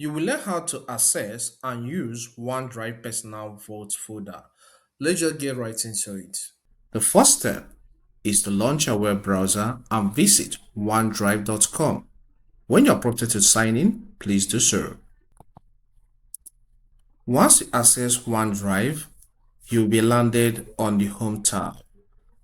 You will learn how to access and use OneDrive personal vault folder. Let's just get right into it. The first step is to launch your web browser and visit OneDrive.com. When you're prompted to sign in, please do so. Once you access OneDrive, you'll be landed on the Home tab.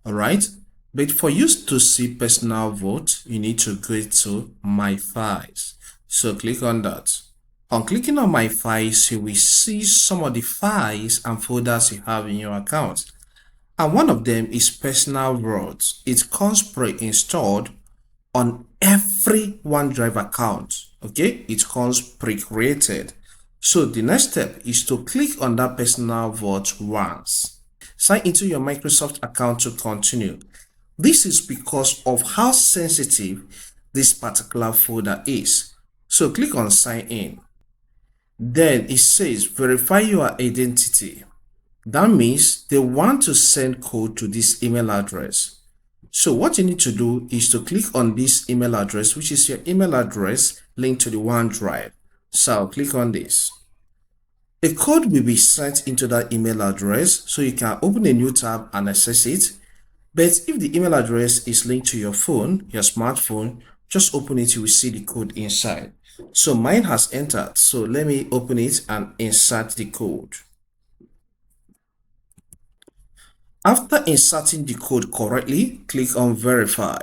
Alright, but for you to see personal vault, you need to go to My Files. So click on that. On clicking on My Files, you will see some of the files and folders you have in your account. And one of them is personal vault. It comes pre-installed on every OneDrive account. Okay, it comes pre-created. So the next step is to click on that personal vault once. Sign into your Microsoft account to continue. This is because of how sensitive this particular folder is. So click on sign in. Then it says verify your identity. That means they want to send code to this email address. So what you need to do is to click on this email address, which is your email address linked to the OneDrive. So I'll click on this. A code will be sent into that email address, so you can open a new tab and access it. But if the email address is linked to your phone, your smartphone, just open it, you will see the code inside. So mine has entered, so let me open it and insert the code. After inserting the code correctly, click on verify.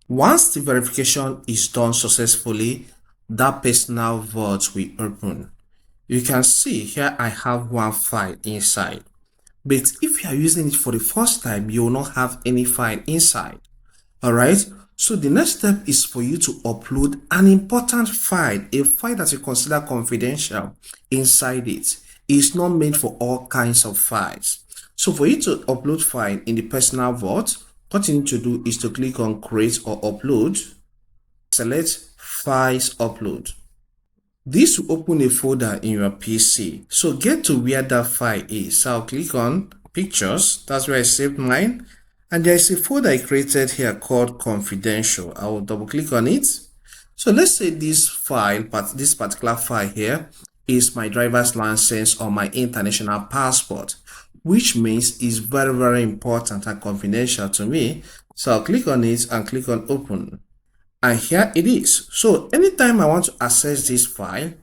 Once the verification is done successfully, that personal vault will open. You can see here I have one file inside. But if you are using it for the first time, you will not have any file inside. Alright, so the next step is for you to upload an important file, a file that you consider confidential inside it. It's not meant for all kinds of files. So for you to upload file in the personal vault, what you need to do is to click on create or upload, select files upload. This will open a folder in your PC. So get to where that file is. So I'll click on pictures. That's where I saved mine. And there is a folder I created here called confidential. I will double click on it. So let's say this file, this particular file here is my driver's license or my international passport, which means it's very, very important and confidential to me. So I'll click on it and click on open. And here it is. So anytime I want to access this file,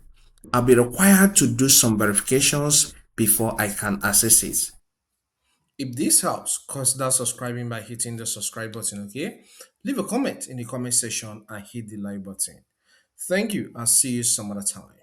I'll be required to do some verifications before I can access it. If this helps, consider subscribing by hitting the subscribe button, okay? Leave a comment in the comment section and hit the like button. Thank you and see you some other time.